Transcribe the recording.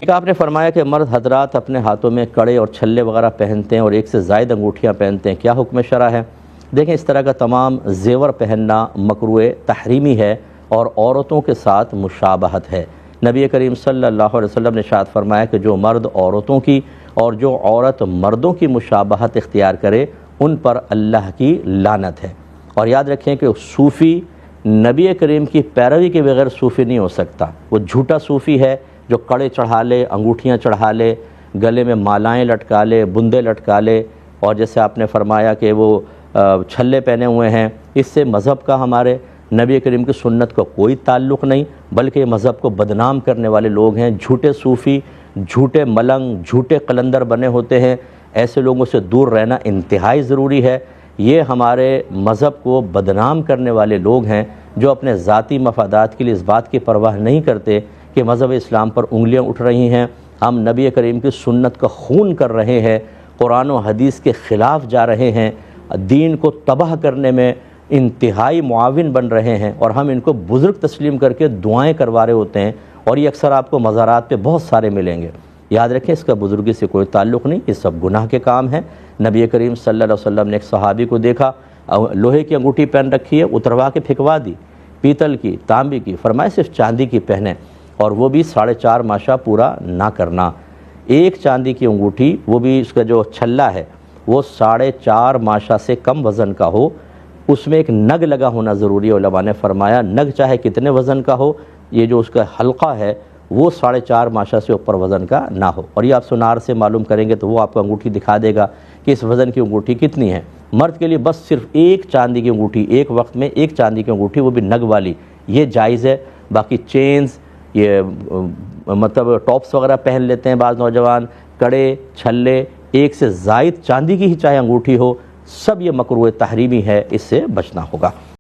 ایک آپ نے فرمایا کہ مرد حضرات اپنے ہاتھوں میں کڑے اور چھلے وغیرہ پہنتے ہیں اور ایک سے زائد انگوٹھیاں پہنتے ہیں، کیا حکم شرع ہے؟ دیکھیں، اس طرح کا تمام زیور پہننا مکروہ تحریمی ہے اور عورتوں کے ساتھ مشابہت ہے۔ نبی کریم صلی اللہ علیہ وسلم نے ارشاد فرمایا کہ جو مرد عورتوں کی اور جو عورت مردوں کی مشابہت اختیار کرے ان پر اللہ کی لعنت ہے۔ اور یاد رکھیں کہ صوفی نبی کریم کی پیروی کے بغیر صوفی نہیں ہو سکتا۔ وہ جھوٹا صوفی ہے جو کڑے چڑھا لے، انگوٹھیاں چڑھا لے، گلے میں مالائیں لٹکا لے، بندے لٹکا لے، اور جیسے آپ نے فرمایا کہ وہ چھلے پہنے ہوئے ہیں، اس سے مذہب کا، ہمارے نبی کریم کی سنت کا کوئی تعلق نہیں، بلکہ مذہب کو بدنام کرنے والے لوگ ہیں۔ جھوٹے صوفی، جھوٹے ملنگ، جھوٹے قلندر بنے ہوتے ہیں، ایسے لوگوں سے دور رہنا انتہائی ضروری ہے۔ یہ ہمارے مذہب کو بدنام کرنے والے لوگ ہیں جو اپنے ذاتی مفادات کے لیے اس بات کی پرواہ نہیں کرتے کہ مذہب اسلام پر انگلیاں اٹھ رہی ہیں، ہم نبی کریم کی سنت کا خون کر رہے ہیں، قرآن و حدیث کے خلاف جا رہے ہیں، دین کو تباہ کرنے میں انتہائی معاون بن رہے ہیں، اور ہم ان کو بزرگ تسلیم کر کے دعائیں کروا رہے ہوتے ہیں، اور یہ اکثر آپ کو مزارات پہ بہت سارے ملیں گے۔ یاد رکھیں، اس کا بزرگی سے کوئی تعلق نہیں، یہ سب گناہ کے کام ہیں۔ نبی کریم صلی اللہ علیہ وسلم نے ایک صحابی کو دیکھا، لوہے کی انگوٹھی پہن رکھی ہے، اتروا کے پھینکوا دی، پیتل کی، تانبی کی، فرمایا صرف چاندی کی پہنے، اور وہ بھی 4.5 ماشا پورا نہ کرنا۔ ایک چاندی کی انگوٹھی، وہ بھی اس کا جو چھلا ہے وہ 4.5 ماشا سے کم وزن کا ہو، اس میں ایک نگ لگا ہونا ضروری ہے۔ علماء نے فرمایا نگ چاہے کتنے وزن کا ہو، یہ جو اس کا حلقہ ہے وہ 4.5 ماشا سے اوپر وزن کا نہ ہو، اور یہ آپ سونار سے معلوم کریں گے تو وہ آپ کو انگوٹھی دکھا دے گا کہ اس وزن کی انگوٹھی کتنی ہے۔ مرد کے لیے بس صرف ایک چاندی کی انگوٹھی، ایک وقت میں ایک چاندی کی انگوٹھی، وہ بھی نگ والی، یہ جائز ہے۔ باقی چینز، یہ مطلب ٹاپس وغیرہ پہن لیتے ہیں بعض نوجوان، کڑے، چھلے، ایک سے زائد چاندی کی ہی چاہے انگوٹھی ہو، سب یہ مکروہ تحریمی ہے، اس سے بچنا ہوگا۔